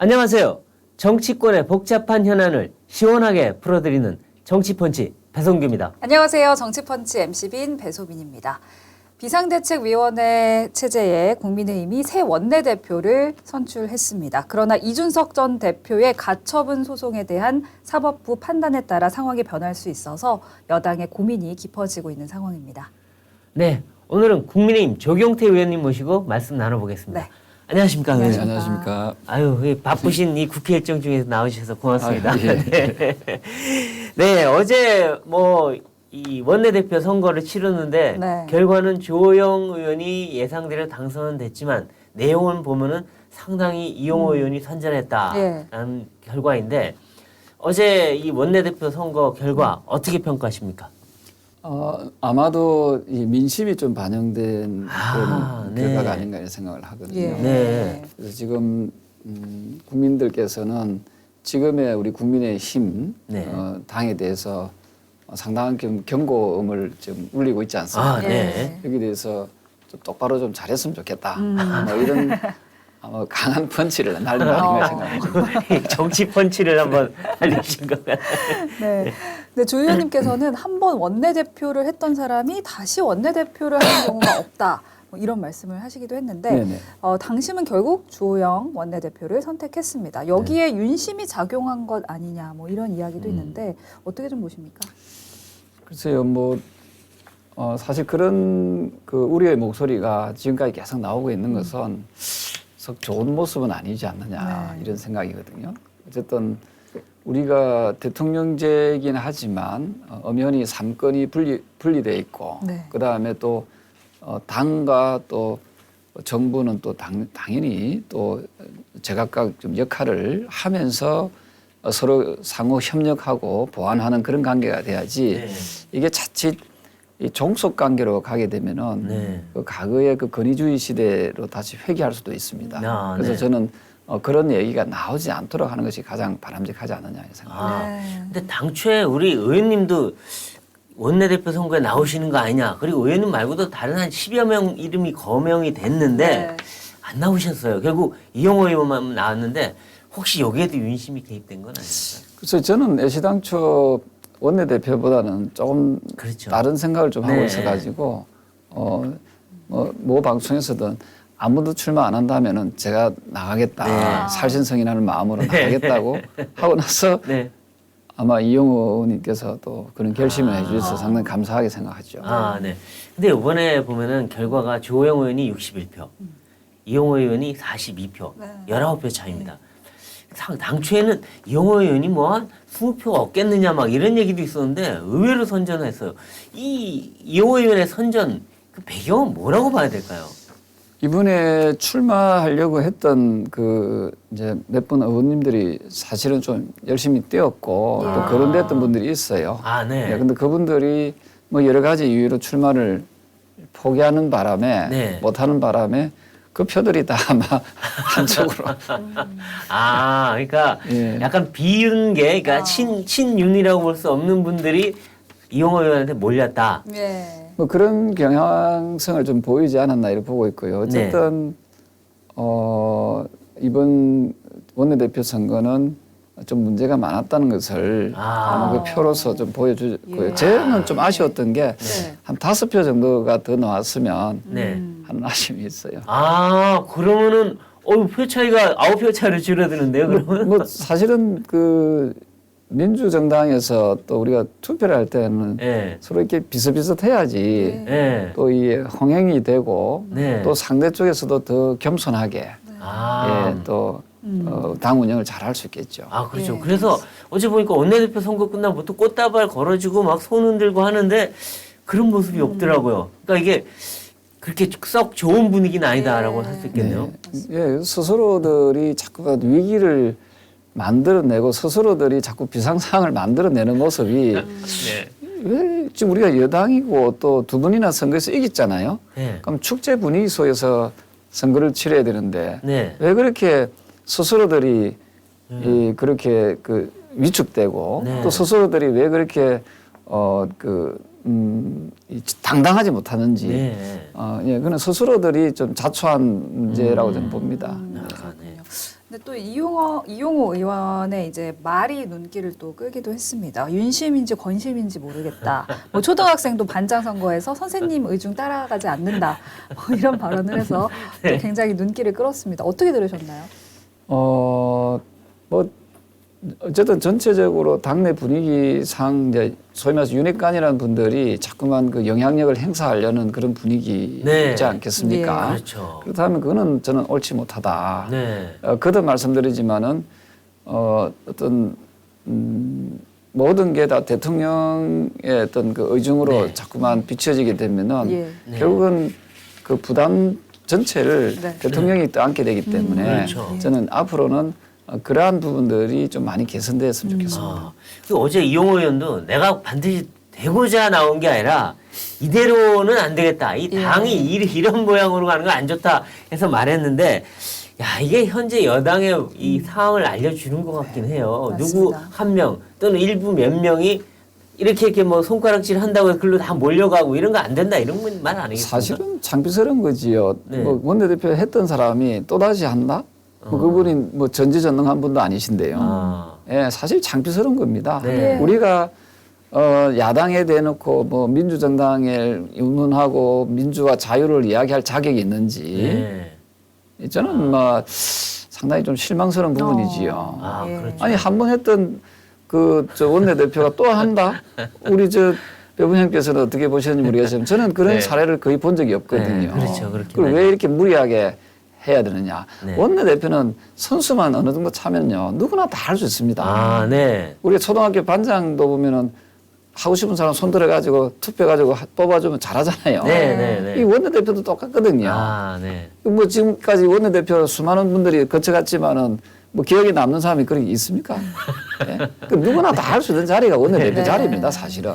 안녕하세요. 정치권의 복잡한 현안을 시원하게 풀어드리는 정치펀치 배성규입니다. 안녕하세요. 정치펀치 MC빈 배소빈입니다. 비상대책위원회 체제에 국민의힘이 새 원내대표를 선출했습니다. 그러나 이준석 전 대표의 가처분 소송에 대한 사법부 판단에 따라 상황이 변할 수 있어서 여당의 고민이 깊어지고 있는 상황입니다. 네, 오늘은 국민의힘 조경태 의원님 모시고 말씀 나눠보겠습니다. 네. 안녕하십니까, 의원님. 네, 안녕하십니까. 아유, 이 바쁘신 이 국회 일정 중에서 나오셔서 고맙습니다. 예. 네. 네, 어제 이 원내대표 선거를 치르는데 네. 결과는 주호영 의원이 예상대로 당선됐지만 내용을 보면은 상당히 이용호 의원이 선전했다라는 결과인데 어제 이 원내대표 선거 결과 어떻게 평가하십니까? 아마도 이 민심이 좀 반영된 그런 네. 결과가 아닌가 이런 생각을 하거든요. 예. 네. 그래서 지금 국민들께서는 지금의 우리 국민의힘 네. 당에 대해서 상당한 경고음을 좀 울리고 있지 않습니까? 아, 네. 여기에 대해서 좀 똑바로 좀 잘했으면 좋겠다. 뭐 이런 아마 강한 펀치를 날린 거 아닌가 생각합니다. 정치 펀치를 한번 날리신 것 같아요. 네. 근데 조 의원님께서는 한 번 원내대표를 했던 사람이 다시 원내대표를 하는 경우가 없다. 뭐 이런 말씀을 하시기도 했는데 네네. 당심은 결국 주호영 원내대표를 선택했습니다. 여기에 윤심이 작용한 것 아니냐 뭐 이런 이야기도 있는데 어떻게 좀 보십니까? 글쎄요, 사실 그런 그 우려의 목소리가 지금까지 계속 나오고 있는 것은 썩 좋은 모습은 아니지 않느냐 이런 생각이거든요. 어쨌든 우리가 대통령제이긴 하지만 엄연히 삼권이 분리돼 있고 네. 그 다음에 또 당과 또 정부는 또 당연히 또 제각각 좀 역할을 하면서 서로 상호 협력하고 보완하는 그런 관계가 돼야지 네. 이게 자칫 이 종속 관계로 가게 되면은 네. 그 과거의 그 권위주의 시대로 다시 회귀할 수도 있습니다. 아, 그래서 네. 저는 그런 얘기가 나오지 않도록 하는 것이 가장 바람직하지 않느냐 생각합니다. 아, 네. 근데 당초에 우리 의원님도 원내대표 선거에 나오시는 거 아니냐. 그리고 의원님 말고도 다른 한 10여 명 이름이 거명이 됐는데 네. 안 나오셨어요. 결국 이용호 의원만 나왔는데 혹시 여기에도 윤심이 개입된 건 아닙니까? 그래서 저는 애시당초 원내대표보다는 조금 그렇죠. 다른 생각을 좀 하고 네. 있어가지고 모 방송에서든 아무도 출마 안 한다면은 제가 나가겠다 네. 살신성인하는 마음으로 나가겠다고 하고 나서 네. 아마 이용호 의원님께서 또 그런 결심을 해주셔서 상당히 감사하게 생각하죠. 아, 네. 근데 이번에 보면은 결과가 조호영 의원이 61표, 이용호 의원이 42표, 네. 19표 차이입니다. 당초에는 이용호 의원이 뭐 한 20표 얻겠느냐 막 이런 얘기도 있었는데 의외로 선전을 했어요. 이 이용호 의원의 선전 그 배경은 뭐라고 봐야 될까요? 이번에 출마하려고 했던 그 이제 몇 분 의원님들이 사실은 좀 열심히 뛰었고 또 거론됐던 분들이 있어요. 아, 네. 근데 그분들이 뭐 여러 가지 이유로 출마를 포기하는 바람에 네. 못하는 바람에 그 표들이 다 아마 한쪽으로 아, 그러니까 예. 약간 비윤계, 그러니까 친윤이라고 볼 수 없는 분들이 이용호 의원한테 몰렸다. 네. 뭐 그런 경향성을 좀 보이지 않았나 이렇게 보고 있고요. 어쨌든 이번 원내대표 선거는 좀 문제가 많았다는 것을 아마 그 표로서 좀 보여주고요. 예. 저는 좀 아쉬웠던 게 네. 한 5표 정도가 더 나왔으면 네. 하는 아쉬움이 있어요. 아, 그러면은 표 차이가 9표 차이로 줄어드는데요, 그러면? 뭐 사실은 그 민주정당에서 또 우리가 투표를 할 때는 네. 서로 이렇게 비슷비슷해야지 네. 또 이 홍행이 되고 네. 또 상대 쪽에서도 더 겸손하게 아. 또 당 운영을 잘 할 수 있겠죠. 아, 그렇죠. 예. 그래서 어제 보니까 원내대표 선거 끝나면 보통 꽃다발 걸어주고 막 손 흔들고 하는데 그런 모습이 없더라고요. 그러니까 이게 그렇게 썩 좋은 분위기는 아니다라고 할 수 있겠네요. 예, 스스로들이 자꾸 위기를 만들어내고 스스로들이 자꾸 비상상황을 만들어내는 모습이 네. 왜 지금 우리가 여당이고 또 두 번이나 선거에서 이겼잖아요. 네. 그럼 축제 분위기 속에서 선거를 치러야 되는데 네. 왜 그렇게 스스로들이 그렇게 그 위축되고 네. 또 스스로들이 왜 그렇게 당당하지 못하는지 네. 예, 그는 스스로들이 좀 자초한 문제라고 저는 봅니다. 아, 네. 근데 또 이용호 의원의 이제 말이 눈길을 또 끌기도 했습니다. 윤심인지 권심인지 모르겠다. 뭐 초등학생도 반장 선거에서 선생님 의중 따라가지 않는다. 뭐 이런 발언을 해서 또 굉장히 눈길을 끌었습니다. 어떻게 들으셨나요? 뭐 어쨌든 전체적으로 당내 분위기상 이제 소위 말해서 윤핵관이라는 분들이 자꾸만 그 영향력을 행사하려는 그런 분위기이지 네. 않겠습니까? 그렇죠. 그렇다면 그거는 저는 옳지 못하다. 네. 거듭 말씀드리지만은 어떤 모든 게 다 대통령의 어떤 그 의중으로 네. 자꾸만 비춰지게 되면은 예. 네. 결국은 그 부담 전체를 네. 대통령이 떠안게 되기 때문에 그렇죠. 저는 앞으로는 그러한 부분들이 좀 많이 개선되었으면 좋겠습니다. 아, 그 어제 이용호 의원도 내가 반드시 되고자 나온 게 아니라 이대로는 안 되겠다. 이 당이 이런 모양으로 가는 건 안 좋다 해서 말했는데 야 이게 현재 여당의 이 상황을 알려주는 것 같긴 해요. 맞습니다. 누구 한 명 또는 일부 몇 명이 이렇게 뭐 손가락질 한다고 해서 글로 다 몰려가고 이런 거 안 된다 이런 말 아니겠습니까? 사실은 창피스러운 거지요. 네. 뭐 원내대표 했던 사람이 또다시 한다? 뭐 그분이 뭐 전지전능한 분도 아니신데요. 아, 예, 사실 창피스러운 겁니다. 네. 우리가 야당에 대놓고 뭐 민주정당을 운운하고 민주와 자유를 이야기할 자격이 있는지 네. 저는 뭐 상당히 좀 실망스러운 부분이지요. 아, 예. 그렇죠. 아니 한 번 했던 그 저 원내대표가 또 한다? 우리 저 배부님께서는 어떻게 보셨는지 모르겠지만 저는 그런 네. 사례를 거의 본 적이 없거든요. 네, 그렇죠. 그렇긴 그걸 하죠. 왜 이렇게 무리하게 해야 되느냐? 네. 원내대표는 선수만 어느 정도 차면요 누구나 다 할 수 있습니다. 아, 네. 우리 초등학교 반장도 보면은 하고 싶은 사람 손 들어가지고 투표해가지고 뽑아주면 잘하잖아요. 네, 네, 네. 이 원내대표도 똑같거든요. 아, 네. 뭐 지금까지 원내대표 수많은 분들이 거쳐갔지만은 뭐 기억에 남는 사람이 그런 게 있습니까? 예? 그 누구나 다 할 수 있는 자리가 원내대표 네. 자리입니다, 사실은.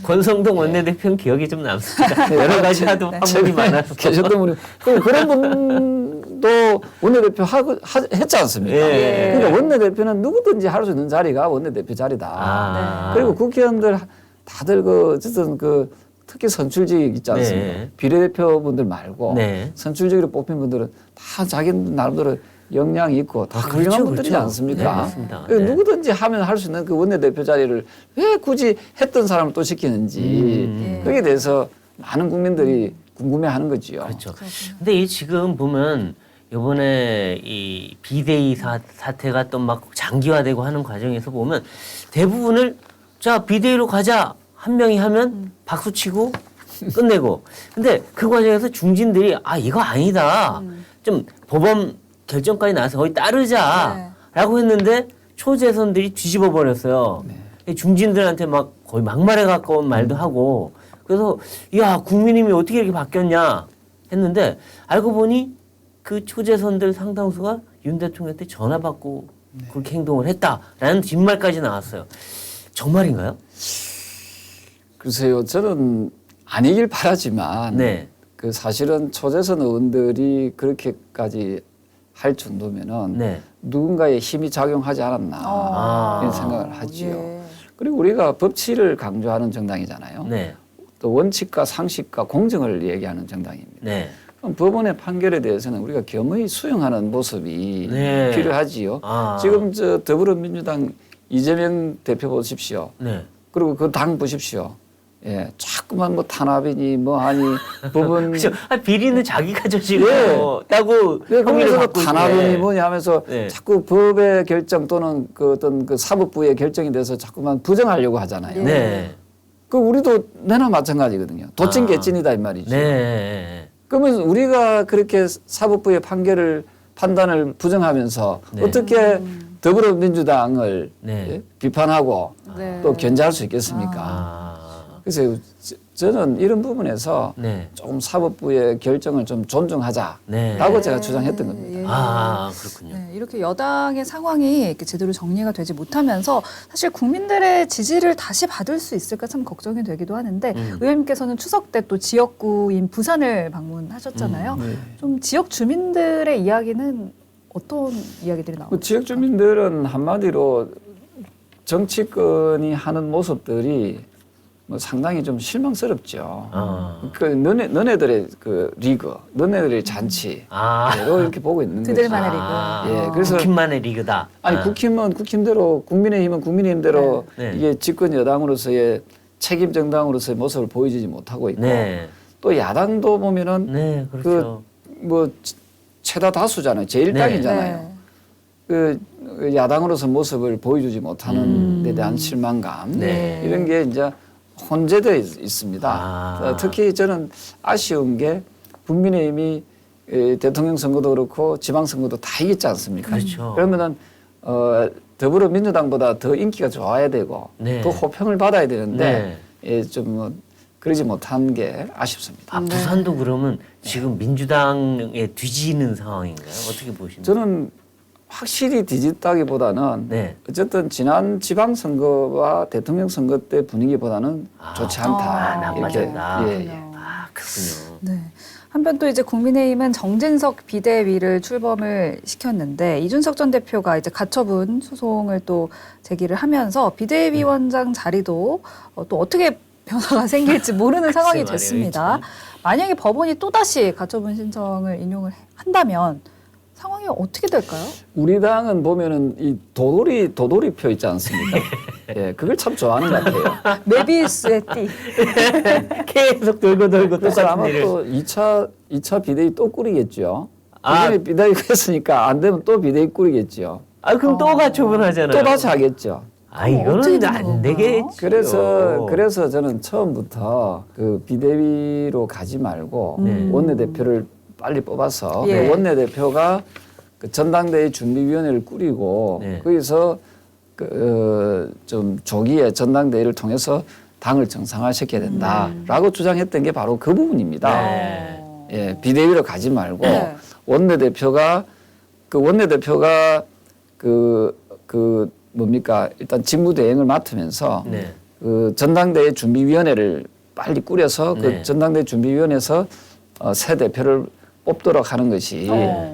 권성동 원내대표는 기억이 좀 남습니다. 여러 가지 하도 한분이 많아서. 계셨던 분이 그런 분도 원내대표 했지 않습니까? 예. 그러니까 원내대표는 누구든지 할 수 있는 자리가 원내대표 자리다. 아. 그리고 국회의원들 다들 어쨌든 특히 선출직 있지 않습니까? 네. 비례대표분들 말고 네. 선출직으로 뽑힌 분들은 다 자기 나름대로 역량이 있고 다 훌륭한 그렇죠, 분들이지 그렇죠. 않습니까? 네, 맞습니다. 그래서 네. 누구든지 하면 할 수 있는 그 원내대표 자리를 왜 굳이 했던 사람을 또 시키는지 거기에 대해서 많은 국민들이 궁금해하는 거지요. 그렇죠. 근데 이 지금 보면 이번에 이 비대위 사태가 또 막 장기화되고 하는 과정에서 보면 대부분을 자 비대위로 가자 한 명이 하면 박수 치고 끝내고 근데 그 과정에서 중진들이 아 이거 아니다 좀 법원 결정까지 나와서 거의 따르자라고 했는데 초재선들이 뒤집어 버렸어요. 중진들한테 막 거의 막말에 가까운 말도 하고 그래서 야 국민의힘이 어떻게 이렇게 바뀌었냐 했는데 알고 보니 그 초재선들 상당수가 윤 대통령한테 전화 받고 그렇게 행동을 했다라는 뒷말까지 나왔어요. 정말인가요? 글쎄요, 저는 아니길 바라지만 네. 그 사실은 초재선 의원들이 그렇게까지 할 정도면은 네. 누군가의 힘이 작용하지 않았나 이런 생각을 하지요. 예. 그리고 우리가 법치를 강조하는 정당이잖아요. 네. 또 원칙과 상식과 공정을 얘기하는 정당입니다. 네. 그럼 법원의 판결에 대해서는 우리가 겸허히 수용하는 모습이 네. 필요하지요. 아. 지금 저 더불어민주당 이재명 대표 보십시오. 네. 그리고 그 당 보십시오. 예, 자꾸만 뭐 탄압이니 뭐 하니 법원 그렇죠. 아, 비리는 자기가 저지르고 네. 따고 왜 혐의를 거기서 받고 탄압이니 있는데. 뭐냐 하면서 네. 자꾸 법의 결정 또는 그 어떤 그 사법부의 결정에 대해서 자꾸만 부정하려고 하잖아요. 네. 그 우리도 내나 마찬가지거든요. 도찐 아. 개찐이다 이 말이죠. 네. 그러면 우리가 그렇게 사법부의 판단을 부정하면서 네. 어떻게 더불어민주당을 네. 예? 비판하고 네. 또 견제할 수 있겠습니까? 아. 그래서 저는 이런 부분에서 네. 조금 사법부의 결정을 좀 존중하자라고 네. 제가 주장했던 겁니다. 예. 아, 그렇군요. 네, 이렇게 여당의 상황이 이렇게 제대로 정리가 되지 못하면서 사실 국민들의 지지를 다시 받을 수 있을까 참 걱정이 되기도 하는데 의원님께서는 추석 때 또 지역구인 부산을 방문하셨잖아요. 네. 좀 지역 주민들의 이야기는 어떤 이야기들이 나오나요? 그 지역 주민들은 한마디로 정치권이 하는 모습들이 뭐 상당히 좀 실망스럽죠. 아. 그 너네들의 그 리그, 너네들의 잔치, 이렇게 보고 있는 거죠. 그들만의 리그. 예, 그래서 국힘만의 리그다. 아니 국힘은 국힘대로, 국민의힘은 국민의힘대로 네. 이게 집권 여당으로서의 책임 정당으로서의 모습을 보여주지 못하고 있고 네. 또 야당도 보면은 네, 그렇죠. 뭐 최다 다수잖아요. 제1당이잖아요. 네. 그 야당으로서 모습을 보여주지 못하는 데 대한 실망감 네. 이런 게 이제 혼재되어 있습니다. 아. 특히 저는 아쉬운 게 국민의힘이 대통령 선거도 그렇고 지방선거도 다 이겼지 않습니까? 그렇죠. 그러면은 더불어민주당보다 더 인기가 좋아야 되고 네. 더 호평을 받아야 되는데 좀 뭐 그러지 못한 게 아쉽습니다. 부산도 그러면 지금 민주당에 뒤지는 상황인가요? 어떻게 보십니까? 저는 확실히 뒤집다기보다는 네. 어쨌든 지난 지방선거와 대통령 선거 때 분위기보다는 좋지 않다. 나빠졌다. 예. 그렇군요. 네. 한편 또 이제 국민의힘은 정진석 비대위를 출범을 시켰는데 이준석 전 대표가 이제 가처분 소송을 또 제기를 하면서 비대위원장 자리도 또 어떻게 변화가 생길지 모르는 상황이 글쎄 됐습니다. 말이에요, 만약에 법원이 또다시 가처분 신청을 인용을 한다면 상황이 어떻게 될까요? 우리 당은 보면은 이 도돌이표 있지 않습니까? 예, 그걸 참 좋아하는 것 같아요. 메비우스의 띠. 계속 돌고 그래서 똑같은 아마 일을. 또 2차 비대위 또 꾸리겠죠. 아. 이번에 비대위 했으니까 안 되면 또 비대위 꾸리겠죠. 그럼 또 가처분하잖아요. 또 다시 하겠죠. 이거는 어떻게 이제 되는 안 건가? 되겠지. 그래서 저는 처음부터 그 비대위로 가지 말고 네. 원내대표를 빨리 뽑아서 예. 그 원내대표가 그 전당대회 준비위원회를 꾸리고 네. 거기서 좀 조기에 전당대회를 통해서 당을 정상화시켜야 된다라고 주장했던 게 바로 그 부분입니다. 네. 예, 비대위로 가지 말고 네. 원내대표가 뭡니까 일단 직무대행을 맡으면서 네. 그 전당대회 준비위원회를 빨리 꾸려서 네. 그 전당대회 준비위원회에서 새 대표를 뽑도록 하는 것이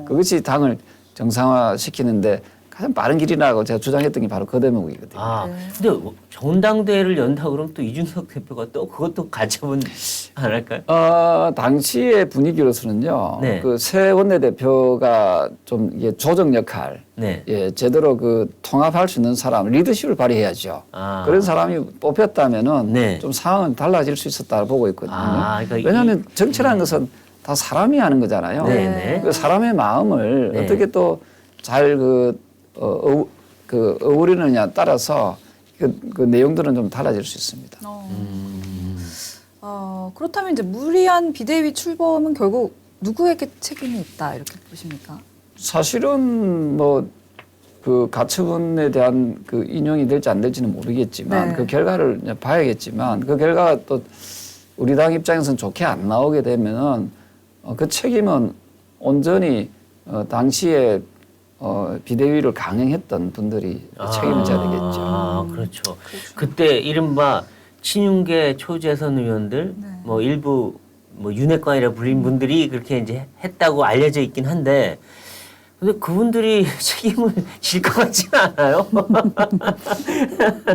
그것이 당을 정상화시키는데 가장 빠른 길이라고 제가 주장했던 게 바로 그 대목이거든요. 근데 전당대회를 연다 그러면 또 이준석 대표가 또 그것도 가처분 안 할까요? 당시의 분위기로서는요. 네. 그 새 원내대표가 좀 이게 조정 역할, 네. 예, 제대로 그 통합할 수 있는 사람, 리더십을 발휘해야죠. 그런 사람이 뽑혔다면은 네. 좀 상황은 달라질 수 있었다고 보고 있거든요. 그러니까 왜냐하면 정치라는 것은 다 사람이 하는 거잖아요. 네. 그 사람의 마음을 네. 어떻게 또 잘 어우리느냐 따라서 그 내용들은 좀 달라질 수 있습니다. 그렇다면 이제 무리한 비대위 출범은 결국 누구에게 책임이 있다 이렇게 보십니까? 사실은 뭐 그 가처분에 대한 그 인용이 될지 안 될지는 모르겠지만 네. 그 결과를 이제 봐야겠지만 그 결과가 또 우리 당 입장에서는 좋게 안 나오게 되면은 그 책임은 온전히 당시에 비대위를 강행했던 분들이 책임을 져야 되겠죠. 그렇죠. 그때 이른바 친윤계 초재선 의원들 뭐 일부 뭐 윤핵관이라 불린 분들이 그렇게 이제 했다고 알려져 있긴 한데 근데 그분들이 책임을 질 것 같지는 않아요.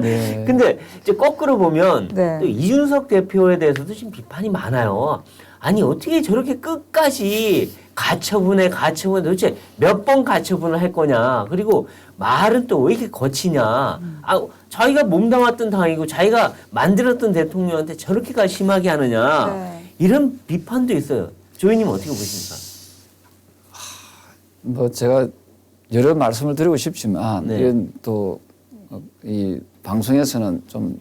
네. 근데 이제 거꾸로 보면 네. 또 이준석 대표에 대해서도 지금 비판이 많아요. 아니 어떻게 저렇게 끝까지 가처분에 도대체 몇 번 가처분을 할 거냐. 그리고 말은 또 왜 이렇게 거치냐. 자기가 몸담았던 당이고 자기가 만들었던 대통령한테 저렇게까지 심하게 하느냐. 네. 이런 비판도 있어요. 조이님 어떻게 보십니까? 뭐 제가 여러 말씀을 드리고 싶지만 네. 이런 또 이 방송에서는 좀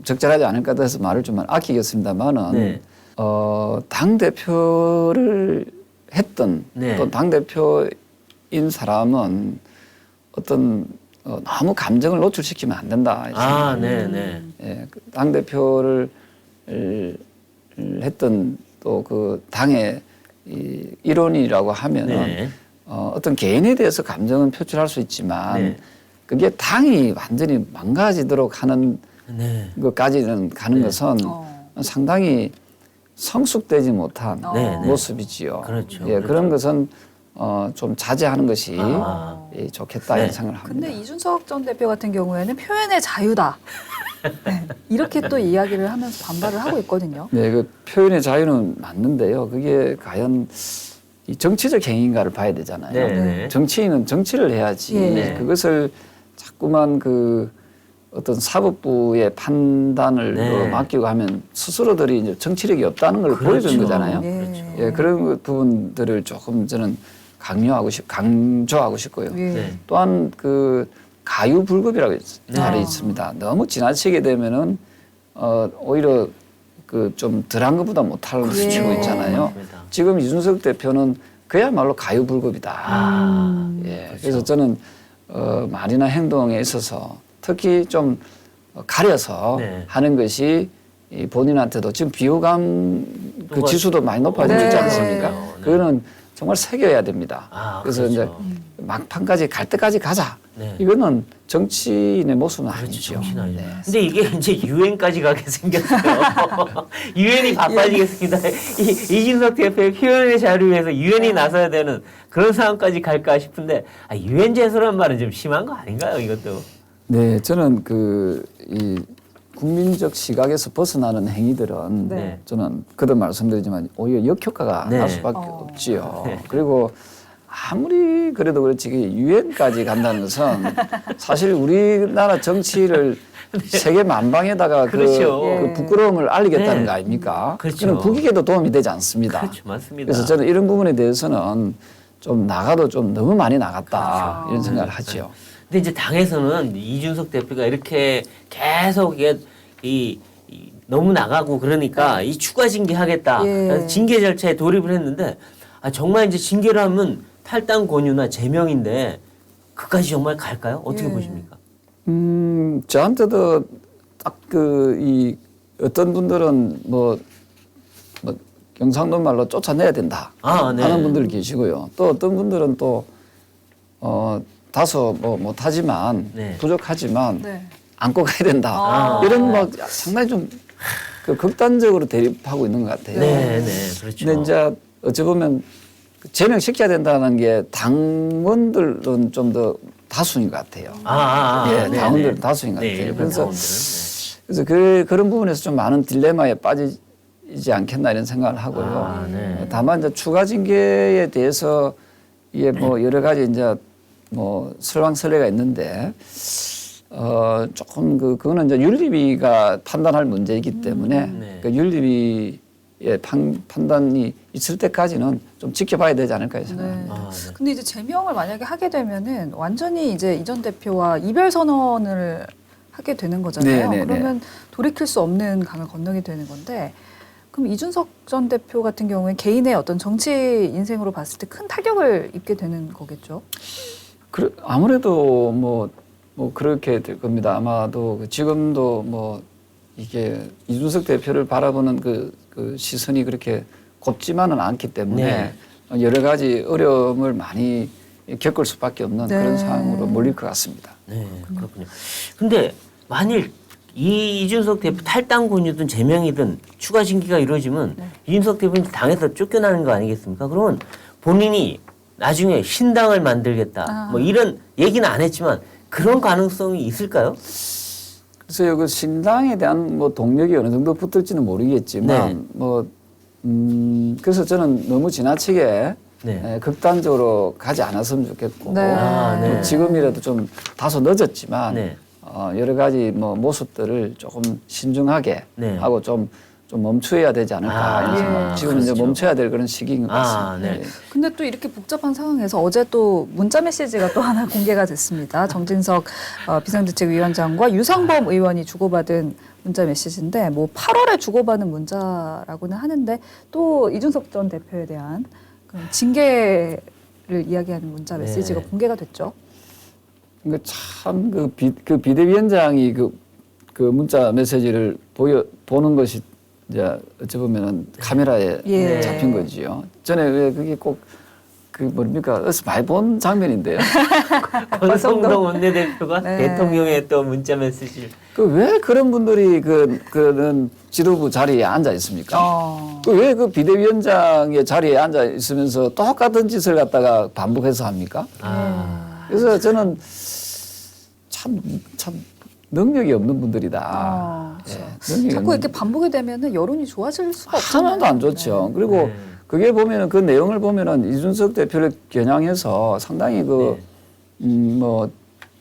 적절하지 않을까 해서 말을 좀 아끼겠습니다만은 네. 당 대표를 했던 네. 또 당 대표인 사람은 어떤 너무 감정을 노출시키면 안 된다. 네네. 예, 당 대표를 했던 또 그 당의 이 일원이라고 하면은 네. 어떤 개인에 대해서 감정은 표출할 수 있지만 네. 그게 당이 완전히 망가지도록 하는 네. 것까지는 가는 것은 상당히 성숙되지 못한 네, 네. 모습이지요. 그렇죠. 예, 그런 것은 좀 자제하는 것이 좋겠다 네. 이런 생각을 합니다. 근데 이준석 전 대표 같은 경우에는 표현의 자유다. 네. 이렇게 또 이야기를 하면서 반발을 하고 있거든요. 네, 그 표현의 자유는 맞는데요. 그게 과연 이 정치적 행위인가를 봐야 되잖아요. 네. 정치인은 정치를 해야지. 예. 그것을 자꾸만 그 어떤 사법부의 판단을 네. 맡기고 하면 스스로들이 이제 정치력이 없다는 걸 그렇죠. 보여주는 거잖아요. 예. 예, 그런 부분들을 조금 저는 강조하고 싶고요. 예. 네. 또한 그 가유불급이라고 네. 말이 있습니다. 너무 지나치게 되면은 오히려 그 좀 덜한 것보다 못할 그렇죠. 수치고 있잖아요. 맞습니다. 지금 이준석 대표는 그야말로 가유불급이다. 아, 예, 그렇죠. 그래서 저는 말이나 행동에 있어서 특히 좀 가려서 네. 하는 것이 이 본인한테도 지금 비호감 그 또가- 지수도 많이 높아지고 네. 있지 않습니까? 네. 그거는 정말 새겨야 됩니다. 아, 그래서 그렇죠. 이제 막판까지 갈 때까지 가자. 네. 이거는 정치인의 모습은 그렇죠. 아니죠. 정신 아니죠. 네. 근데 이게 이제 유엔까지 가게 생겼어요. 유엔이 바빠지겠습니다. 이준석 대표의 표현의 자유를 위해서 유엔이 나서야 되는 그런 상황까지 갈까 싶은데 유엔 제소란 말은 좀 심한 거 아닌가요? 이것도. 네, 저는 이 국민적 시각에서 벗어나는 행위들은 네. 저는 그도 말씀드리지만 오히려 역효과가 네. 날 수밖에 없지요. 그리고 아무리 그래도 그렇지 유엔까지 간다는 것은 사실 우리나라 정치를 세계 만방에다가 그렇죠. 그 부끄러움을 알리겠다는 네. 거 아닙니까? 그렇죠. 그는 국익에도 도움이 되지 않습니다. 그렇죠. 맞습니다. 그래서 저는 이런 부분에 대해서는 좀 나가도 좀 너무 많이 나갔다 그렇죠. 이런 생각을 하죠. 근데 이제 당에서는 이준석 대표가 이렇게 계속 이 너무 나가고 그러니까 이 추가 징계하겠다. 예. 그래서 징계 절차에 돌입을 했는데 정말 이제 징계를 하면 탈당 권유나 제명인데 그까지 정말 갈까요? 어떻게 예. 보십니까? 저한테도 딱 이 어떤 분들은 뭐 경상도 말로 쫓아내야 된다 네. 하는 분들 계시고요. 또 어떤 분들은 또 다소 뭐 못하지만 네. 부족하지만 네. 안고 가야 된다. 아. 이런 막 상당히 좀 그 극단적으로 대립하고 있는 것 같아요. 네, 그렇죠. 근데 이제 어찌 보면 제명시켜야 된다는 게 당원들은 좀 더 다수인 것 같아요. 예, 네, 당원들은 네. 다수인 것 네, 같아요. 일본 그래서 당원들은, 그래서 그런 부분에서 좀 많은 딜레마에 빠지지 않겠나 이런 생각을 하고요. 네. 다만 이제 추가 징계에 대해서 이게 뭐 여러 가지 이제 뭐 설왕설래가 있는데 조금 그거는 이제 윤리위가 판단할 문제이기 때문에 네. 그 윤리위의 판단이 있을 때까지는 좀 지켜봐야 되지 않을까 네. 생각합니다. 네. 근데 이제 제명을 만약에 하게 되면은 완전히 이제 이 전 대표와 이별 선언을 하게 되는 거잖아요. 네, 네, 그러면 돌이킬 수 없는 강을 건너게 되는 건데, 그럼 이준석 전 대표 같은 경우에 개인의 어떤 정치 인생으로 봤을 때 큰 타격을 입게 되는 거겠죠. 아무래도 뭐 그렇게 될 겁니다. 아마도 지금도 뭐 이게 이준석 대표를 바라보는 그 시선이 그렇게 곱지만은 않기 때문에 여러 가지 어려움을 많이 겪을 수밖에 없는 네. 그런 상황으로 몰릴 것 같습니다. 네, 그렇군요. 근데 만일 이준석 대표 탈당 권유든 제명이든 추가 징계가 이루어지면 이준석 대표는 당에서 쫓겨나는 거 아니겠습니까? 그러면 본인이 나중에 신당을 만들겠다. 뭐 이런 얘기는 안 했지만 그런 가능성이 있을까요? 그래서 그 신당에 대한 뭐 동력이 어느 정도 붙을지는 모르겠지만 그래서 저는 너무 지나치게 극단적으로 가지 않았으면 좋겠고 네. 뭐 지금이라도 좀 다소 늦었지만 여러 가지 뭐 모습들을 조금 신중하게 하고 좀 멈춰야 되지 않을까 이런 생각. 지금 이제 그렇죠. 멈춰야 될 그런 시기인 것 같습니다. 네. 근데 또 이렇게 복잡한 상황에서 어제 또 문자 메시지가 또 하나 공개가 됐습니다. 정진석 비상대책위원장과 유상범 의원이 주고받은 문자 메시지인데 뭐 8월에 주고받은 문자라고는 하는데 또 이준석 전 대표에 대한 그런 징계를 이야기하는 문자 메시지가 공개가 됐죠. 참 그 비대위원장이 그 문자 메시지를 보는 것이 이제 어찌 보면은 카메라에 잡힌 거지요. 전에 왜 그게 꼭 뭡니까? 어디서 많이 본 장면인데요. 권성동 원내대표가 대통령의 또 문자 메시지를. 왜 그런 분들이 그런 지도부 자리에 앉아 있습니까? 왜 그 비대위원장의 자리에 앉아 있으면서 똑같은 짓을 갖다가 반복해서 합니까? 그래서 저는 참 능력이 없는 분들이다. 그렇죠. 능력이 자꾸 없는 이렇게 반복이 되면은 여론이 좋아질 수가 없잖아요. 하나도 안 좋죠. 그리고 네. 그게 보면은 그 내용을 보면은 이준석 대표를 겨냥해서 상당히 뭐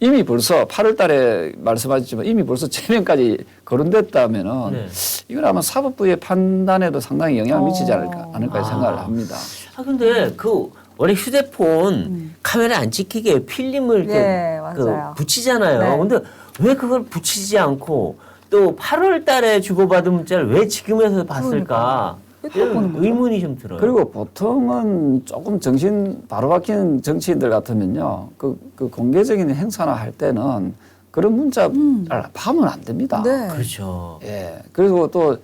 이미 벌써 8월 달에 말씀하셨지만 이미 벌써 제명까지 거론됐다면은 네. 이건 아마 사법부의 판단에도 상당히 영향을 미치지 않을까 생각을 합니다. 근데 그 원래 휴대폰 카메라 안 찍히게 필름을 이렇게 예, 맞아요. 붙이잖아요. 네. 근데 왜 그걸 붙이지 않고 또 8월 달에 주고받은 문자를 왜 지금에서 봤을까? 왜 그걸 보는 거죠? 의문이 좀 들어요. 그리고 보통은 조금 정신 바로 박힌 정치인들 같으면요, 그 공개적인 행사나 할 때는 그런 문자 파면 안 됩니다. 네. 그렇죠. 예. 그리고 또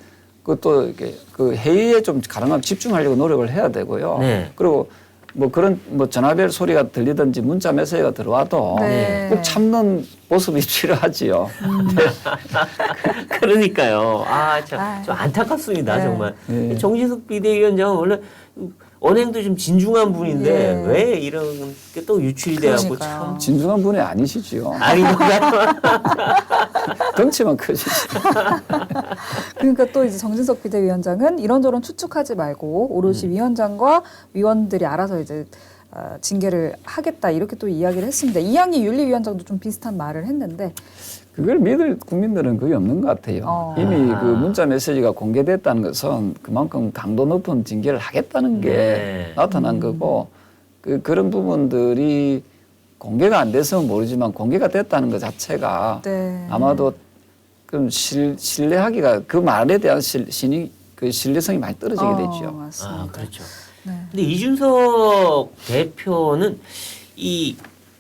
이렇게 그 회의에 좀 가능하면 집중하려고 노력을 해야 되고요. 네. 그리고 뭐 그런 뭐 전화벨 소리가 들리든지 문자 메시지가 들어와도 네. 꼭 참는 모습이 필요하지요. 그러니까요. 좀 안타깝습니다, 네. 정말. 네. 정진석 비대위원장은 원래 언행도 좀 진중한 분인데 네. 왜 이런 게 또 유출이 돼갖고 그러니까요. 참. 진중한 분이 아니시지요. 아닌가? 덩치만 크시지. 그러니까 또 이제 정진석 비대위원장은 이런저런 추측하지 말고 오롯이 위원장과 위원들이 알아서 이제 징계를 하겠다 이렇게 또 이야기를 했습니다. 이양희 윤리위원장도 좀 비슷한 말을 했는데 그걸 믿을 국민들은 거의 없는 것 같아요. 이미 그 문자 메시지가 공개됐다는 것은 그만큼 강도 높은 징계를 하겠다는 게 네. 나타난 거고 그런 부분들이 공개가 안 돼서는 모르지만 공개가 됐다는 것 자체가 네. 아마도 좀 신뢰하기가 그 말에 대한 그 신뢰성이 많이 떨어지게 되죠. 맞습니다. 그렇죠. 네. 근데 이준석 대표는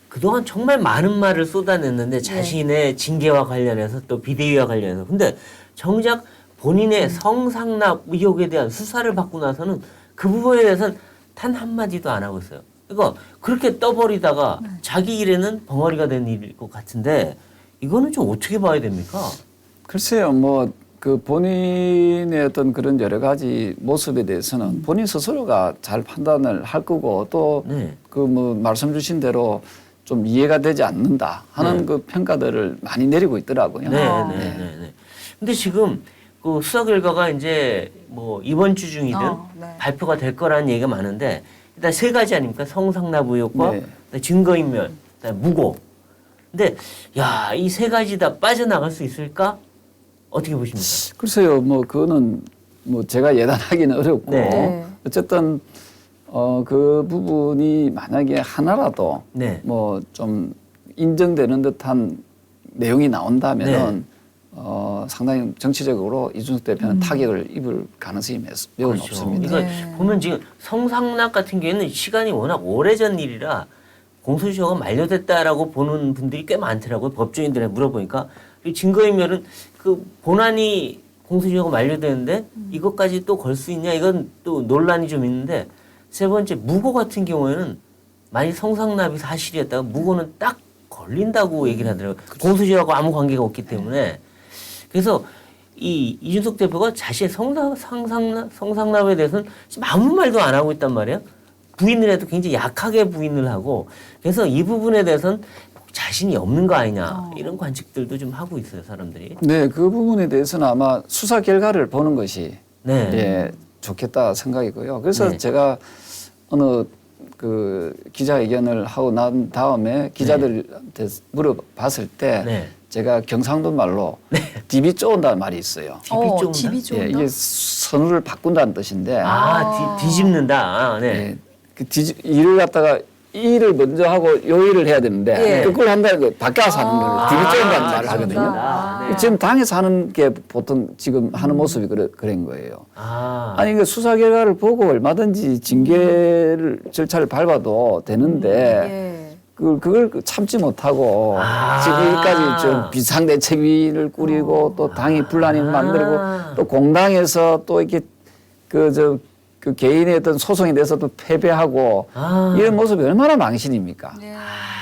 그동안 정말 많은 말을 쏟아냈는데 자신의 징계와 관련해서 또 비대위와 관련해서 근데 정작 본인의 성상납 의혹에 대한 수사를 받고 나서는 그 부분에 대해서는 단 한마디도 안 하고 있어요. 그러니까 그렇게 떠버리다가 자기 일에는 벙어리가 된 일일 것 같은데 이거는 좀 어떻게 봐야 됩니까? 글쎄요, 뭐, 그 본인의 어떤 그런 여러 가지 모습에 대해서는 본인 스스로가 잘 판단을 할 거고 또 그 뭐 말씀 주신 대로 좀 이해가 되지 않는다 하는 그 평가들을 많이 내리고 있더라고요. 네. 근데 지금 그 수사 결과가 이제 뭐 이번 주 중이든 네. 발표가 될 거라는 얘기가 많은데 일단 세 가지 아닙니까? 성상납 의혹과 네. 증거인멸, 그다음에 무고. 근데 야, 이 세 가지 다 빠져나갈 수 있을까? 어떻게 보십니까? 글쎄요, 뭐 그거는 뭐 제가 예단하기는 어렵고 네. 어쨌든 그 부분이 만약에 하나라도 네. 뭐 좀 인정되는 듯한 내용이 나온다면은 상당히 정치적으로 이준석 대표는 타격을 입을 가능성이 매우 그렇죠. 높습니다. 그러니까 네. 보면 지금 성상납 같은 경우에는 시간이 워낙 오래전 일이라 공소시효가 만료됐다라고 보는 분들이 꽤 많더라고요. 법조인들에 물어보니까. 그리고 증거인멸은 그 본안이 공소시효가 만료되는데 이것까지 또 걸 수 있냐 이건 또 논란이 좀 있는데 세 번째 무고 같은 경우에는 만약 성상납이 사실이었다가 무고는 딱 걸린다고 얘기를 하더라고요. 공소시효하고 아무 관계가 없기 때문에. 그래서 이준석 대표가 자신의 성상납에 대해서는 지금 아무 말도 안 하고 있단 말이에요. 부인을 해도 굉장히 약하게 부인을 하고 그래서 이 부분에 대해서는 자신이 없는 거 아니냐 이런 관측들도 좀 하고 있어요 사람들이. 네, 그 부분에 대해서는 아마 수사 결과를 보는 것이 네. 예, 좋겠다 생각이고요. 그래서 네. 제가 어느 그 기자회견을 하고 난 다음에 기자들한테 물어봤을 때 네. 제가 경상도 말로 디비 쪼온다는 말이 있어요. 디비 좀 예, 이게 선우를 바꾼다는 뜻인데 뒤집는다. 네. 예, 그 일을 갖다가 이 일을 먼저 하고 요 일을 해야 되는데 예. 그걸 한다는 거 바뀌어서 하는 걸 디비 쪼온다는 말을 진짜. 하거든요. 네. 지금 당에서 하는 게 보통 지금 하는 모습이 그런 거예요. 아, 아니 그 수사 결과를 보고 얼마든지 징계를 절차를 밟아도 되는데 예. 그걸 참지 못하고 아. 지금까지 좀 비상대책위를 꾸리고 또 당이 분란이 만들고 또 공당에서 또 이렇게 그 개인의 어떤 소송에 대해서도 패배하고 이런 모습이 얼마나 망신입니까?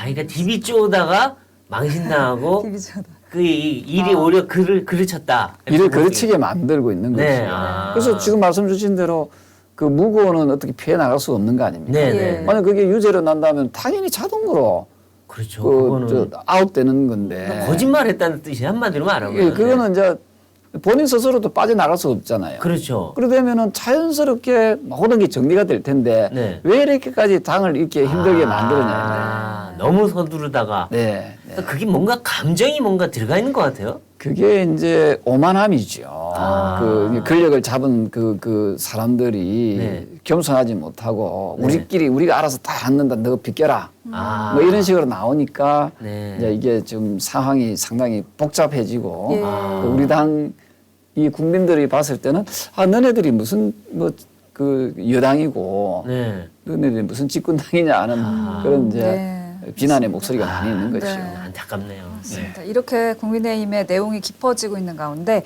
그러니까 디비 쪼다가 망신당하고 디비 쪼다. 그 일이 오히려 그르쳤다. 일을 그르치게 만들고 있는 네. 거죠. 아. 그래서 지금 말씀 주신 대로 그 무고는 어떻게 피해 나갈 수 없는 거 아닙니까? 네네. 예. 만약 그게 유죄로 난다면 당연히 자동으로 그렇죠. 저 아웃되는 건데. 거짓말했다는 뜻이 한마디로 말하면. 예, 그거는 이제 본인 스스로도 빠져나갈 수 없잖아요. 그렇죠. 그러다면은 자연스럽게 모든 게 정리가 될 텐데 네. 왜 이렇게까지 당을 이렇게 힘들게 만들었냐. 너무 서두르다가. 네. 그러니까 그게 뭔가 감정이 뭔가 들어가 있는 것 같아요. 그게 이제 오만함이죠. 그 권력을 잡은 그 사람들이 네. 겸손하지 못하고 네. 우리끼리 우리가 알아서 다 갖는다. 너 비껴라. 뭐 이런 식으로 나오니까 네. 이제 이게 좀 상황이 상당히 복잡해지고 예. 우리 당 이 국민들이 봤을 때는 너네들이 무슨 뭐 그 여당이고 네. 너네들이 무슨 집권당이냐 하는 그런 이제 네. 비난의 목소리가 많이 있는 네. 것이죠. 안타깝네요. 맞습니다. 이렇게 국민의힘의 내용이 깊어지고 있는 가운데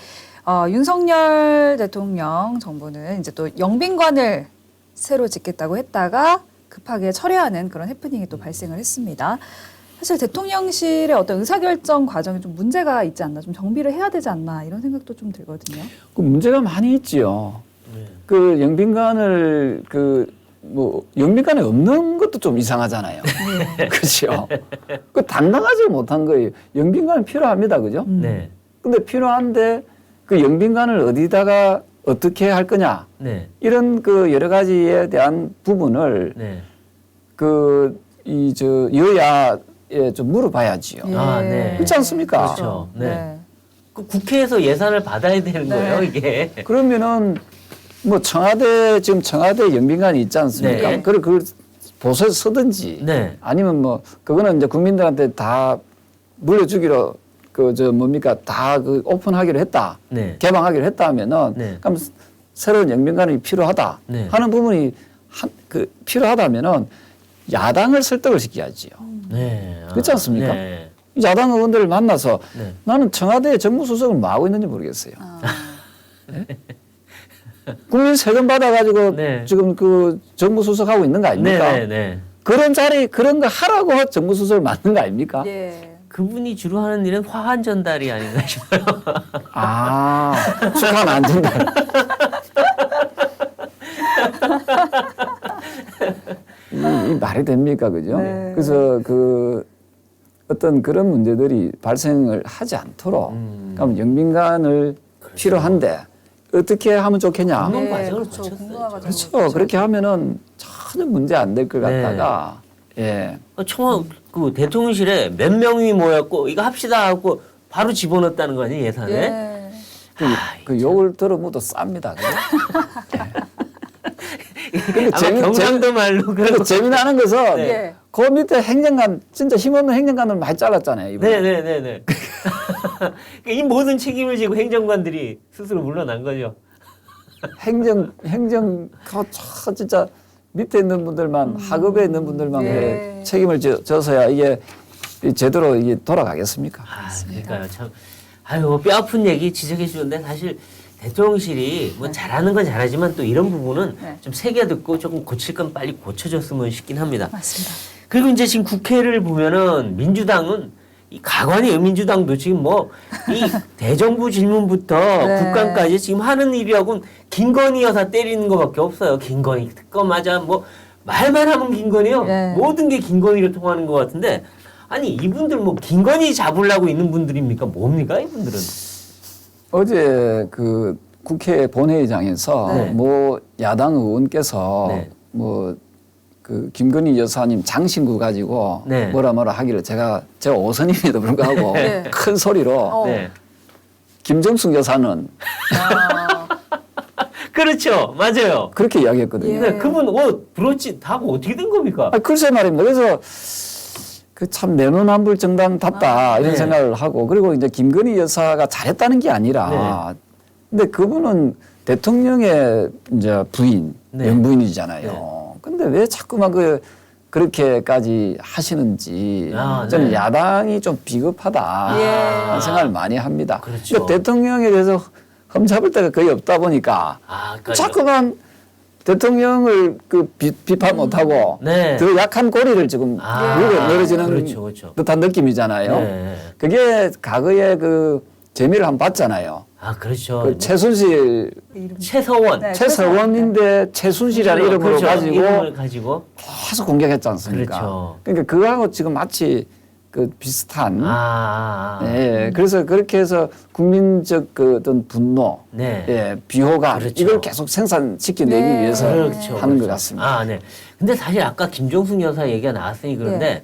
윤석열 대통령 정부는 이제 또 영빈관을 새로 짓겠다고 했다가 급하게 철회하는 그런 해프닝이 또 발생을 했습니다. 사실 대통령실의 어떤 의사결정 과정에 좀 문제가 있지 않나, 좀 정비를 해야 되지 않나 이런 생각도 좀 들거든요. 그 문제가 많이 있지요. 네. 그 영빈관을 뭐 영빈관에 없는 것도 좀 이상하잖아요. 그렇죠. 그 당당하지 못한 거예요. 영빈관 필요합니다, 그죠? 네. 근데 필요한데 그 영빈관을 어디다가 어떻게 할 거냐 네. 이런 그 여러 가지에 대한 부분을 네. 여야에 좀 물어봐야지요. 아, 네. 그렇지 않습니까? 그렇죠. 네. 그 국회에서 예산을 받아야 되는 네. 거예요, 이게. 그러면은 뭐 지금 청와대 영빈관이 있지 않습니까? 네. 그걸 보수해서 쓰든지 네. 아니면 뭐 그거는 이제 국민들한테 다 물려주기로 다 오픈하기로 했다. 네. 개방하기로 했다 하면은 네. 그럼 새로운 영빈관이 필요하다 네. 하는 부분이 필요하다면은 야당을 설득을 시켜야지요. 네. 그렇지 않습니까? 네. 야당 의원들을 만나서 네. 나는 청와대 정무수석을 뭐 하고 있는지 모르겠어요. 네? 국민 세금 받아가지고 네. 지금 그 정무수석 하고 있는 거 아닙니까? 네, 네, 네. 그런 그런 거 하라고 정무수석을 맡는 거 아닙니까? 예. 그분이 주로 하는 일은 화환 전달이 아닌가 싶어요. 축하는 안 된다. 이 말이 됩니까, 그죠? 네. 그래서 어떤 그런 문제들이 발생을 하지 않도록 그럼 영빈관을 필요한데 어떻게 하면 좋겠냐? 공론 과정을 그렇죠. 거쳤어요. 공론화 과정을 그렇죠. 거쳐야죠. 그렇게 하면은 전혀 문제 안 될 것 네. 같다가 예. 그 대통령실에 몇 명이 모였고 이거 합시다 하고 바로 집어넣었다는 거 아니에요, 예산에? 예. 그 욕을 들어도 쌉니다. 근데 아마 경상도 말로 그리고 그런 재미나는 것은 네. 그 밑에 행정관 진짜 힘없는 행정관을 많이 잘랐잖아요. 이번에. 네네네네. 이 모든 책임을 지고 행정관들이 스스로 물러난 거죠. 진짜 밑에 있는 분들만 하급에 있는 분들만 네. 책임을 져서야 이게 제대로 이게 돌아가겠습니까? 그러니까요. 참, 뼈 아픈 얘기 지적해 주는데 사실 대통령실이 뭐 잘하는 건 잘하지만 또 이런 부분은 네. 좀 새겨 듣고 조금 고칠 건 빨리 고쳐줬으면 싶긴 합니다. 맞습니다. 그리고 이제 지금 국회를 보면은 민주당은 이 가관이에요. 민주당도 지금 뭐 이 대정부 질문부터 네. 국감까지 지금 하는 일이하고는 김건희 여사 때리는 것밖에 없어요. 김건희 특검하자 뭐 말만 하면 김건희요. 네. 모든 게 김건희로 통하는 것 같은데 아니 이분들 뭐 김건희 잡으려고 있는 분들입니까? 뭡니까 이분들은? 어제 국회 본회의장에서 네. 뭐 야당 의원께서 네. 김건희 여사님 장신구 가지고 네. 뭐라 하기를 제가 오선임에도 불구하고 네. 큰 소리로 네. 김정숙 여사는 그렇죠. 맞아요. 그렇게 이야기했거든요. 예. 근데 그분 옷 브로치 다고 어떻게 된 겁니까? 글쎄 말입니다. 그래서 참 내로남불 정당답다 이런 네. 생각을 하고 그리고 이제 김건희 여사가 잘했다는 게 아니라 근데 그분은 대통령의 이제 부인, 네. 영부인이잖아요. 근데 왜 자꾸만 그렇게까지 하시는지 저는 네. 야당이 좀 비겁하다 예. 하는 생각을 많이 합니다. 그렇죠. 그러니까 대통령에 대해서 험잡을 데가 거의 없다 보니까 그러니까 자꾸만 대통령을 비판 못하고 네. 더 약한 고리를 지금 물고 늘어지는 그렇죠. 듯한 느낌이잖아요. 네. 그게 과거에 재미를 한번 봤잖아요. 그렇죠. 최순실, 최서원. 네. 최서원인데 최순실이라는 이름으로 그렇죠. 가지고 이름을 가지고 계속 공격했지 않습니까? 그렇죠. 그러니까 그거하고 지금 마치 그 비슷한 네. 그래서 그렇게 해서 국민적 그 어떤 분노, 네. 비호감 그렇죠. 이걸 계속 생산시켜내기 네. 위해서 그렇죠. 하는 것 같습니다. 네. 근데 사실 아까 김정숙 여사 얘기가 나왔으니 그런데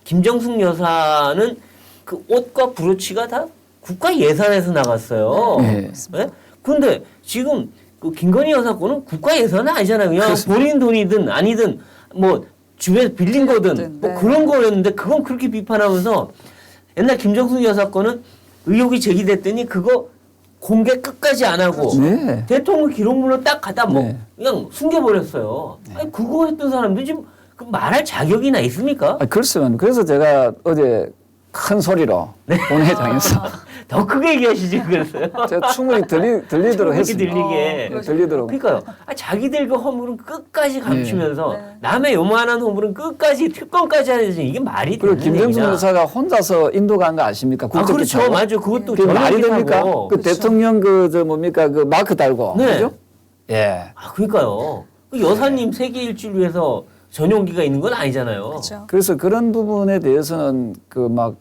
김정숙 여사는 그 옷과 브로치가 다 국가 예산에서 나갔어요. 네. 네? 그런데 지금 그 김건희 여사 거는 국가 예산은 아니잖아요. 그냥 본인 돈이든 아니든 뭐 주변에서 빌린 거든 뭐 네. 그런 거였는데 그건 그렇게 비판하면서 옛날 김정숙 여사 거는 의혹이 제기됐더니 그거 공개 끝까지 안 하고 네. 대통령 기록물로 딱 갖다 뭐 네. 그냥 숨겨버렸어요. 아니, 그거 했던 사람들 지금 그 말할 자격이나 있습니까? 글쎄요. 그래서 제가 어제 큰 소리로 본회의장에서 더 크게 얘기하시지 그랬어요. 제가 충분히 들리도록 충분히 했습니다. 들리게. 네, 들리도록. 그러니까요. 자기들 그 허물은 끝까지 감추면서 네. 남의 요만한 허물은 끝까지 특검까지 하는 이게 말이 그리고 되는 김정숙 얘기냐. 여사가 혼자서 인도 간 거 아십니까? 국적기 그렇죠. 타고? 맞아. 그것도 그게 말이 전용기 됩니까? 타고. 그 대통령 뭡니까? 그 마크 달고. 네. 그죠? 예. 그러니까요. 그 여사님 세계 일주를 위해서 전용기가 있는 건 아니잖아요. 그렇죠. 그래서 그런 부분에 대해서는 그 막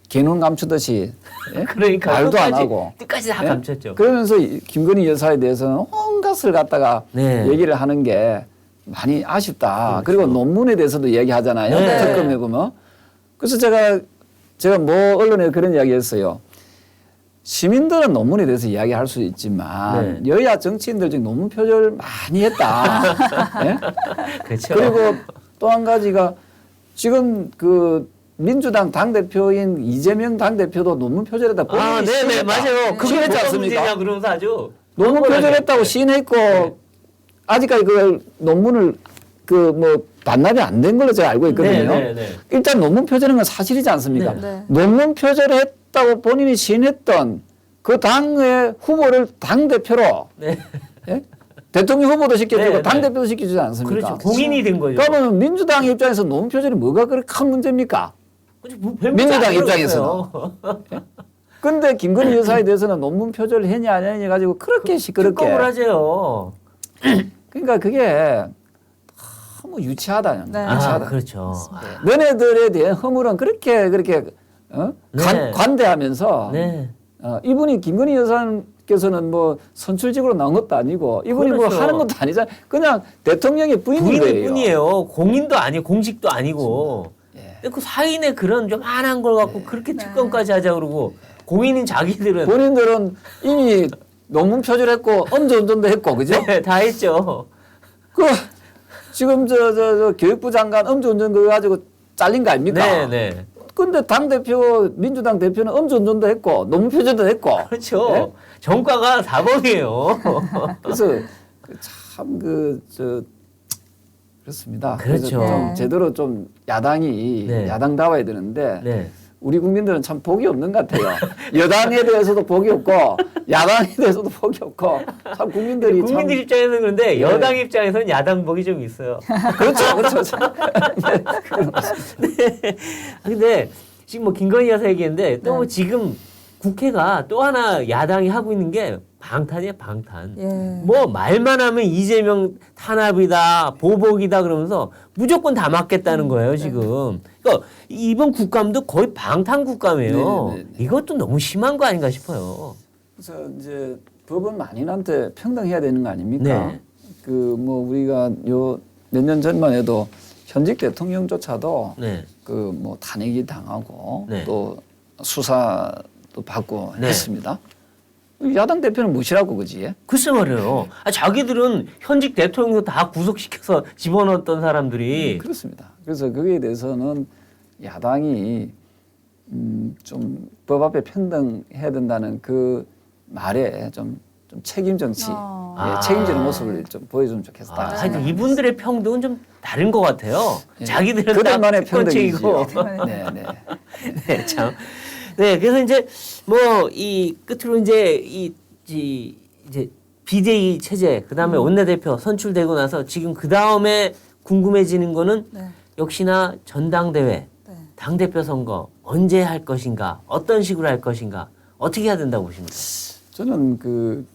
개눈 감추듯이 예? 그러니까 말도 안 끝까지, 하고 끝까지 다 예? 감췄죠. 그러면서 김건희 여사에 대해서는 온갖을 갖다가 네. 얘기를 하는 게 많이 아쉽다. 그렇죠. 그리고 논문에 대해서도 얘기하잖아요. 네. 특검에 보면. 그래서 제가 뭐 언론에 그런 이야기했어요. 시민들은 논문에 대해서 이야기할 수 있지만 네. 여야 정치인들 지금 논문 표절 많이 했다. 예? 그렇죠. 그리고 또 한 가지가 지금 그 민주당 당대표인 이재명 당대표도 논문 표절했다. 본인이 네네 시인했다. 맞아요. 그게 시인했지 뭐가 않습니까? 문제냐 그러면서 아주 논문 뻔뻔하게. 표절했다고 시인했고 아직까지 그 논문을 그 뭐 반납이 안 된 걸로 제가 알고 있거든요. 네. 일단 논문 표절한 건 사실이지 않습니까? 네. 네. 논문 표절했다고 본인이 시인했던 그 당의 후보를 당 대표로 네. 예? 대통령 후보도 시켜주고 네, 당 네. 대표도 시켜주지 않습니까? 그렇죠. 공인이 된 거죠. 그러면 민주당 입장에서 논문 표절이 뭐가 그렇게 큰 문제입니까? 민주당 입장에서는. 근데 김건희 여사에 대해서는 논문 표절을 했냐 안 했냐 가지고 그렇게 시끄럽게. 특검을 하죠. 그러니까 그게 너무 유치하다. 네. 유치하다. 그렇죠. 너네들에 대한 허물은 그렇게 네. 관대하면서 네. 이분이 김건희 여사께서는 뭐 선출직으로 나온 것도 아니고 이분이 그렇죠. 뭐 하는 것도 아니잖아요. 그냥 대통령의 부인인 부인일 거예요. 뿐이에요. 공인도 아니고 공직도 아니고. 예. 근데 그 사인의 그런 좀 안한 걸 갖고 그렇게 특검까지 하자 그러고 공인인 자기들은 본인들은 이미 논문 표절했고 음주운전도 했고 그죠? 네, 다 했죠. 그 지금 저 교육부 장관 음주운전 그거 가지고 잘린 거 아닙니까? 네. 근데 당 대표 민주당 대표는 음주운전도 했고 논문 표절도 했고 그렇죠. 예? 정과가 4범이에요. 그래서 참 그렇습니다. 그래서 그렇죠. 좀 네. 제대로 좀 야당이 네. 야당다워야 되는데 네. 우리 국민들은 참 복이 없는 것 같아요. 여당에 대해서도 복이 없고 야당에 대해서도 복이 없고 참 국민들이 국민들 참 입장에서는 그런데 네. 여당 입장에서는 야당복이 좀 있어요. 그렇죠. 네. 근데 지금 뭐 김건희 여사 얘기했는데 또 뭐 네. 지금 국회가 또 하나 야당이 하고 있는 게 방탄이에요, 방탄. 예. 뭐 말만 하면 이재명 탄압이다, 보복이다 그러면서 무조건 다 맞겠다는 거예요, 지금. 그러니까 이번 국감도 거의 방탄 국감이에요. 네. 이것도 너무 심한 거 아닌가 싶어요. 그래서 이제 법은 만인한테 평등해야 되는 거 아닙니까? 네. 그 뭐 우리가 요 몇 년 전만 해도 현직 대통령조차도 네. 그 뭐 탄핵이 당하고 네. 또 수사도 받고 네. 했습니다. 야당 대표는 무시라고 그지? 글쎄 말이에요. 자기들은 현직 대통령도 다 구속시켜서 집어넣었던 사람들이 그렇습니다. 그래서 거기에 대해서는 야당이 좀 법 앞에 평등해야 된다는 그 말에 좀 책임 정치, 아. 책임지는 모습을 좀 보여주면 좋겠다. 하여튼 이분들의 평등은 좀 다른 것 같아요. 예. 자기들은 그들만의 딱 특권층이고. 평등이지요. 네. 네, 참. 네, 그래서 이제 뭐 이 끝으로 이제 이제 비대위 체제, 그다음에 원내대표 선출되고 나서 지금 그다음에 궁금해지는 거는 네. 역시나 전당대회, 네. 당대표 선거 언제 할 것인가, 어떤 식으로 할 것인가, 어떻게 해야 된다고 보십니까? 저는 그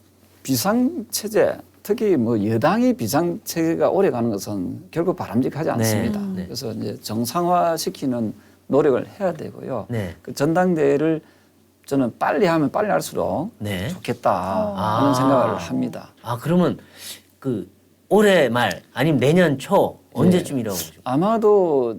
비상체제, 특히 뭐 여당이 비상체제가 오래 가는 것은 결국 바람직하지 않습니다. 네. 그래서 이제 정상화시키는 노력을 해야 되고요. 네. 그 전당대회를 저는 빨리 하면 빨리 할수록 네. 좋겠다 아. 하는 생각을 합니다. 아 그러면 그 올해 말 아니면 내년 초 언제쯤이라고 보죠? 아마도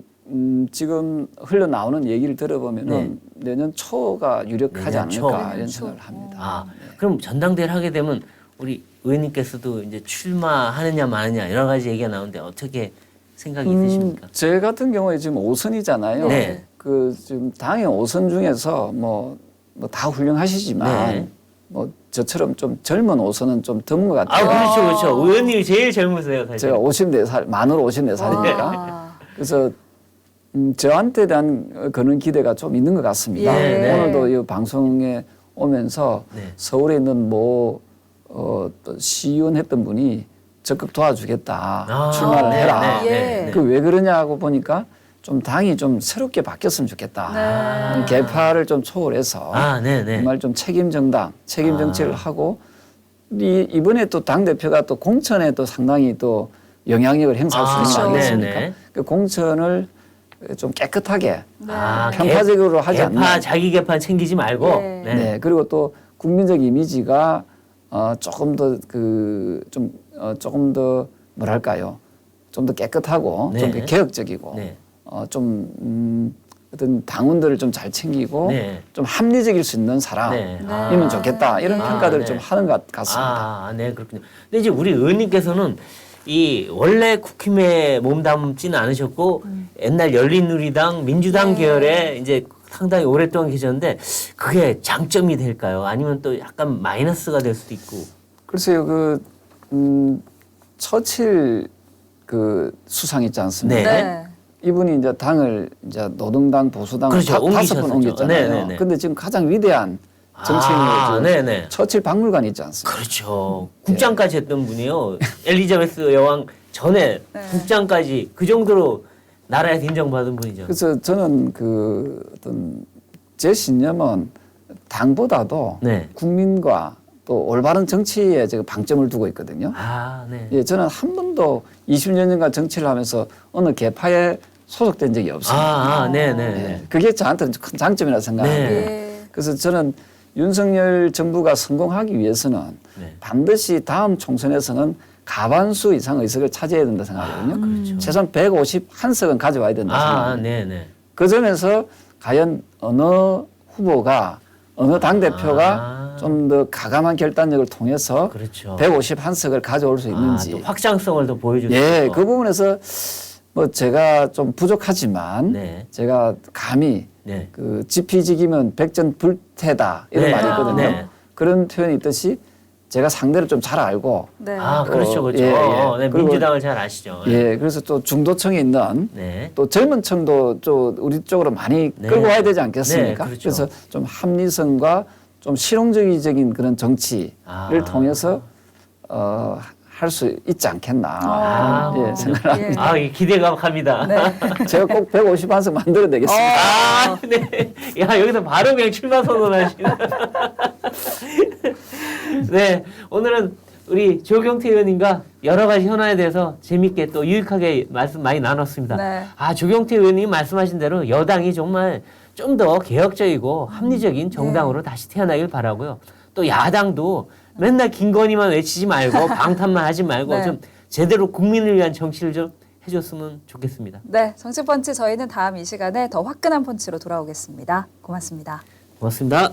지금 흘러나오는 얘기를 들어보면은 내년 초가 유력하지 내년 초. 않을까 이런 생각을 합니다. 아 그럼 전당대회를 하게 되면 우리 의원님께서도 이제 출마하느냐 마느냐 여러 가지 얘기가 나오는데 어떻게 생각이 있으십니까? 제 같은 경우에 지금 5선이잖아요. 네. 그 지금 당의 5선 중에서 뭐 다 훌륭하시지만 네. 뭐 저처럼 좀 젊은 5선은 좀 드문 것 아 같아요. 그렇죠 그렇죠. 의원님이 제일 젊으세요 사실. 제가 54살, 만으로 54살이니까. 와. 그래서 저한테 대한 그런 기대가 좀 있는 것 같습니다. 예, 네. 오늘도 이 방송에 오면서 네. 서울에 있는 또 시의원 했던 분이 적극 도와주겠다. 아, 출마를 네, 해라. 네, 네, 네. 그 왜 그러냐고 보니까 좀 당이 좀 새롭게 바뀌었으면 좋겠다. 네. 개파를 좀 초월해서 아 네네. 정말 좀 책임 정당, 책임 정치를 하고 이번에 또 당 대표가 또 공천에 또 상당히 또 영향력을 행사할 수 있는 거 아니겠습니까? 네네. 그 공천을 좀 깨끗하게 아, 편파적으로 하지 개파 않는. 자기 개파 챙기지 말고. 네. 네. 그리고 또 국민적 이미지가 조금 더 조금 더 뭐랄까요? 좀 더 깨끗하고 네. 좀 더 개혁적이고 네. 어떤 당원들을 좀 잘 챙기고 네. 좀 합리적일 수 있는 사람이면 네. 좋겠다 이런 네. 평가들을 네. 좀 하는 것 같습니다. 아, 네, 그렇군요. 근데 이제 우리 의원님께서는 이 원래 국힘에 몸담지는 않으셨고 옛날 열린우리당, 민주당 네. 계열에 이제 상당히 오랫동안 계셨는데 그게 장점이 될까요? 아니면 또 약간 마이너스가 될 수도 있고. 글쎄요, 처칠 그 수상 있지 않습니까? 네. 네. 이분이 이제 당을 이제 노동당, 보수당 그렇죠. 다섯 번 옮기셨었죠. 옮겼잖아요. 네네네. 근데 지금 가장 위대한 정치인이 아, 네네. 처칠 박물관이 있지 않습니까? 그렇죠. 국장까지 했던 분이요. 엘리자베스 여왕 전에 네. 국장까지 그 정도로 나라에서 인정받은 분이죠. 그래서 저는 제 신념은 당보다도 네. 국민과 또 올바른 정치에 제가 방점을 두고 있거든요. 아, 네. 예, 저는 한 번도 20년간 정치를 하면서 어느 개파에 소속된 적이 없습니다. 네네. 예, 그게 저한테는 큰 장점이라 생각합니다. 네. 예. 그래서 저는 윤석열 정부가 성공하기 위해서는 네. 반드시 다음 총선에서는 가반수 이상 의석을 차지해야 된다 생각하거든요. 그렇죠. 최소한 151석은 가져와야 된다 생각합니다. 네네. 그 점에서 과연 어느 후보가 어느 당대표가 좀 더 가감한 결단력을 통해서 그렇죠. 151석을 가져올 수 있는지. 또 확장성을 더 보여줄 수 예, 있고. 그 부분에서 뭐 제가 좀 부족하지만 네. 제가 감히 네. 그 지피지기면 백전불태다 이런 네. 말이 있거든요. 네. 그런 표현이 있듯이 제가 상대를 좀 잘 알고 네. 그렇죠, 그렇죠. 예, 예. 네, 그리고- 민주당을 잘 아시죠. 예, 그래서 또 중도층에 있는 네. 또 젊은 층도 좀 우리 쪽으로 많이 네. 끌고 와야 되지 않겠습니까? 네, 그렇죠. 그래서 좀 합리성과 좀 실용적인 그런 정치를 통해서 할 수 있지 않겠나 예, 생각을 합니다. 이 기대가 갑니다. 제가 꼭 151석 만들어내겠습니다. 네. 야, 여기서 바로 그냥 출마 선언하시네. 네. 오늘은 우리 조경태 의원님과 여러 가지 현안에 대해서 재밌게 또 유익하게 말씀 많이 나눴습니다. 네. 조경태 의원님 말씀하신 대로 여당이 정말 좀 더 개혁적이고 합리적인 정당으로 다시 태어나길 바라고요. 또 야당도 맨날 김건희만 외치지 말고 방탄만 하지 말고 네. 좀 제대로 국민을 위한 정치를 좀 해줬으면 좋겠습니다. 네, 정치펀치 저희는 다음 이 시간에 더 화끈한 펀치로 돌아오겠습니다. 고맙습니다. 고맙습니다.